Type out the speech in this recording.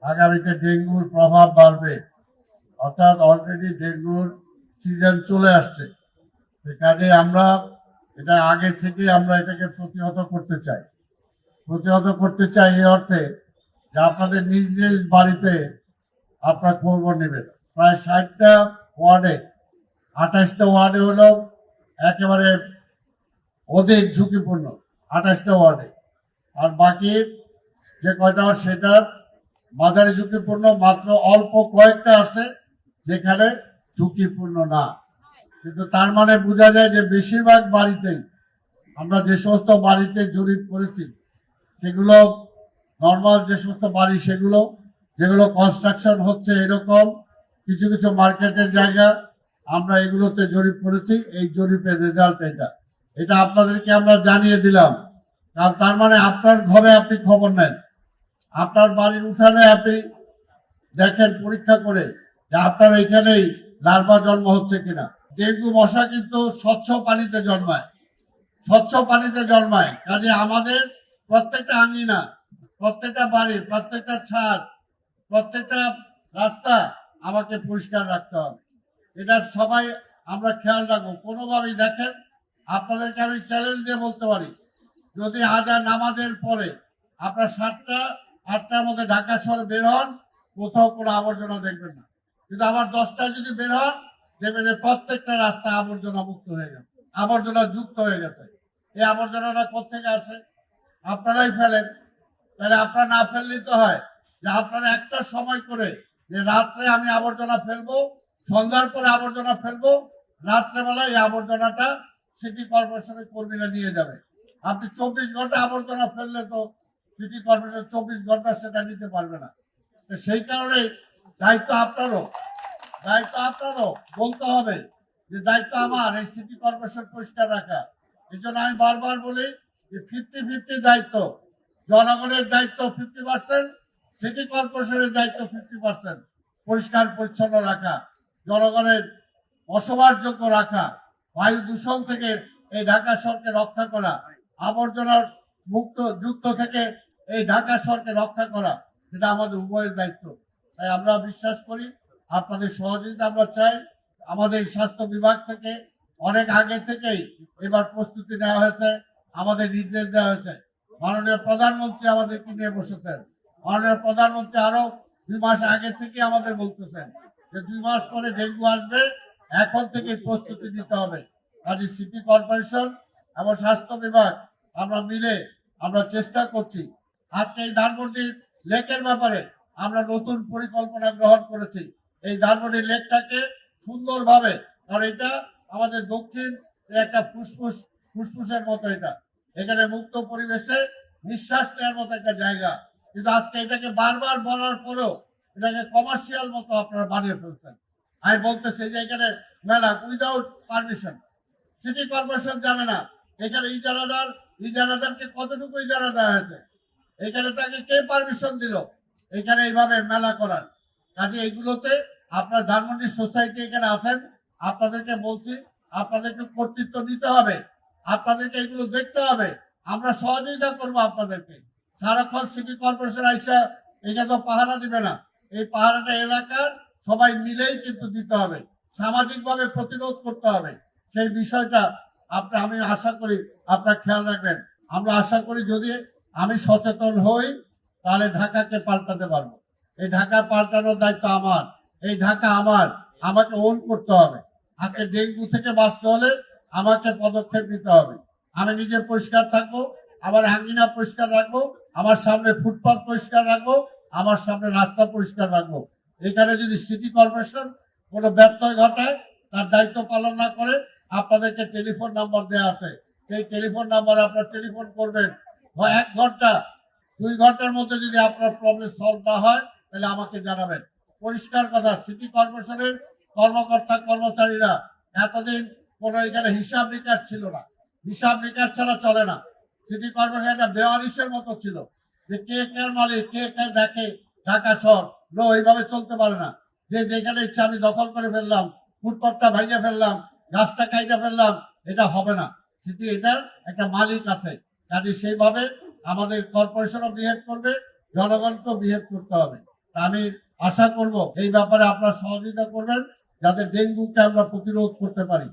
আগামীতে ডেঙ্গুর প্রভাব বাড়বে, অর্থাৎ অলরেডি ডেঙ্গুর সিজন চলে আসছে। কাজে আমরা এটা আগে থেকে আমরা এটাকে প্রতিহত করতে চাই। এই অর্থে যে আপনাদের নিজ নিজ বাড়িতে আপনার খবর নেবেন। প্রায় 60টা ওয়ার্ডে 28টা ওয়ার্ডে হলো একেবারে অধিক ঝুঁকিপূর্ণ, 28টা ওয়ার্ডে। আর বাকি যে কয়টা সেটা মাঝারি ঝুঁকিপূর্ণ, মাত্র অল্প কয়েকটা আছে যেখানে ঝুঁকিপূর্ণ না। কিন্তু তার মানে বোঝা যায় যে বেশিরভাগ বাড়িতেই আমরা যে সমস্ত বাড়িতে জরিপ করেছি সেগুলো নর্মাল যে সমস্ত বাড়ি, সেগুলো যেগুলো কনস্ট্রাকশন হচ্ছে এরকম কিছু কিছু মার্কেটের জায়গা আমরা এগুলোতে জরিপ করেছি। এই জরিপের রেজাল্ট এটা আপনাদেরকে আমরা জানিয়ে দিলাম। কারণ তার মানে আপনার ঘরে আপনি খবর নেন, আপনার বাড়ির উঠানে আপনি দেখেন পরীক্ষা করে যে আপনার এখানেই লার্ভা জন্ম হচ্ছে কিনা। ডেঙ্গু মশা কিন্তু স্বচ্ছ পানিতে জন্মায়। কাজে আমাদের প্রত্যেকটা আঙ্গিনা, প্রত্যেকটা বাড়ির প্রত্যেকটা ছাদ, প্রত্যেকটা রাস্তা আমাকে পরিষ্কার রাখতে হবে। এটা সবাই আমরা খেয়াল রাখবো। কোনোভাবেই দেখেন, আপনাদেরকে আমি চ্যালেঞ্জ দিয়ে বলতে পারি, যদি আজান নামাজের পরে আপনার 7টা 8টার মধ্যে ঢাকা শহরে বের হন, কোথাও কোনো আবর্জনা দেখবেন না। কিন্তু আবার 10টায় যদি বের হন, দেখবেন যে প্রত্যেকটা রাস্তা আবর্জনা মুক্ত হয়ে গেছে, আবর্জনা যুক্ত হয়ে গেছে। এই আবর্জনাটা কোথেকে আসে? আপনারাই ফেলেন। তাহলে আপনারা না ফেললেই তো হয় যে আপনারা একটা সময় করে যে রাত্রে আমি আবর্জনা ফেলবো, সন্ধ্যার পরে আবর্জনা ফেলবো, রাত্রেবেলায় এই আবর্জনাটা সিটি কর্পোরেশনের কর্মীরা নিয়ে যাবে। আপনি 24 ঘন্টা আবর্জনা ফেললে তো সিটি কর্পোরেশন 24 ঘন্টা সেটা নিতে পারবে না। সেই কারণে দায়িত্ব আপনারও বলতে হবে যে দায়িত্ব আমার এই সিটি কর্পোরেশন পরিষ্কার রাখা। এই জন্য আমি বারবার বলি যে 50-50 দায়িত্ব। জনগণের দায়িত্ব 50%, সিটি কর্পোরেশনের দায়িত্ব 50%। পরিষ্কার পরিচ্ছন্ন রাখা, জনগণের বসবাসযোগ্য রাখা, বায়ু দূষণ থেকে এই ঢাকা শহরকে রক্ষা করা, আবর্জনার যুক্ত থেকে এই ঢাকা শহরকে রক্ষা করা, এটা আমাদের উভয়ের দায়িত্ব। তাই আমরা বিশ্বাস করি, আপনাদের সহযোগিতা আমরা চাই। আমাদের স্বাস্থ্য বিভাগ থেকে অনেক আগে থেকেই এবার প্রস্তুতি নেওয়া হয়েছে, আমাদের নির্দেশ দেওয়া হয়েছে। মাননীয় প্রধানমন্ত্রী আমাদেরকে নিয়ে বসেছেন। মাননীয় প্রধানমন্ত্রী আরো 2 মাস আগে থেকে আমাদের বলতেছেন যে 2 মাস পরে ডেঙ্গু আসবে, এখন থেকে প্রস্তুতি নিতে হবে। কাজে সিটি কর্পোরেশন এবং স্বাস্থ্য বিভাগ আমরা মিলে আমরা চেষ্টা করছি। আজকে এই ধানমন্ডি লেকের ব্যাপারে আমরা নতুন পরিকল্পনা গ্রহণ করেছি। এই ধানমন্ডি লেকটাকে সুন্দরভাবে, কারণ এটা আমাদের দক্ষিণ একটা ফুসফুসের মতো, এখানে মুক্ত পরিবেশে নিঃশ্বাস নেওয়ার মতো একটা জায়গা। কিন্তু আজকে এটাকে বারবার বলার পরেও এটাকে কমার্শিয়াল মতো আপনারা বানিয়ে ফেলছেন। আমি বলতেছি যে এখানে মেলা উইদাউট পারমিশন, সিটি কর্পোরেশন জানে না এখানে ইজারাদারকে কতটুকু ইজারা দেওয়া হয়েছে, এখানে তাকে কে পারমিশন দিল এখানে এইভাবে মেলা করার। কাজে এইগুলোতে আপনার ধানমন্ডি সোসাইটি এখানে আছেন, আপনাদেরকে বলছি, আপনাদেরকে কর্তৃত্ব নিতে হবে, আপনাদেরকে এগুলো দেখতে হবে। আমরা সহযোগিতা করবো আপনাদেরকে। সারাক্ষণ সিটি কর্পোরেশন আইসা এখানে তো পাহারা দিবে না, এই পাহারাটা এলাকার সবাই মিলেই কিন্তু দিতে হবে, সামাজিকভাবে প্রতিরোধ করতে হবে। সেই বিষয়টা আমি আশা করি আপনার খেয়াল রাখবেন। আমরা আশা করি যদি আমি সচেতন হই তাহলে ঢাকাকে পাল্টাতে পারবো। এই ঢাকা পাল্টানোর দায়িত্ব আমার, এই ঢাকা আমাকে ওন করতে হবে। আজকে ডেঙ্গু থেকে বাঁচতে হলে আমাকে পদক্ষেপ নিতে হবে। আমি নিজে পরিষ্কার থাকবো, আমার আঙ্গিনা পরিষ্কার রাখবো, আমার সামনে ফুটপাথ পরিষ্কার রাখবো, আমার সামনে রাস্তা পরিষ্কার রাখবো। এখানে যদি সিটি কর্পোরেশন কোনো ব্যত্যয় ঘটায়, তার দায়িত্ব পালন না করে, আপনাদেরকে টেলিফোন নাম্বার দেওয়া আছে, সেই টেলিফোন নাম্বারে আপনারা টেলিফোন করবেন। 1 ঘন্টা 2 ঘন্টার মধ্যে যদি আপনার প্রবলেম সলভ না হয় তাহলে আমাকে জানাবেন। পরিষ্কার কথা, সিটি কর্পোরেশনের কর্মকর্তা কর্মচারীরা এতদিন কোনো এখানে হিসাব নিকাশ ছিল না, হিসাব নিকাশ ছাড়া চলে না। সিটি কর্পোরেশন একটা বেওয়ারিশের মতো ছিল যে কে কার মালিক, কে কে দেখে। ঢাকা শহর এইভাবে চলতে পারে না যে যেখানে ইচ্ছা আমি দখল করে ফেললাম, ফুটপাথটা ভাঙিয়ে ফেললাম, গাছটা কাইটা ফেললাম, এটা হবে না। সিটি এটার একটা মালিক আছে। কাজে সেইভাবে আমাদের কর্পোরেশনও বিহেভ করবে, জনগণকেও বিহেভ করতে হবে। আমি আশা করব এই ব্যাপারে আপনারা সহযোগিতা করবেন যাতে ডেঙ্গুকে আমরা প্রতিরোধ করতে পারি।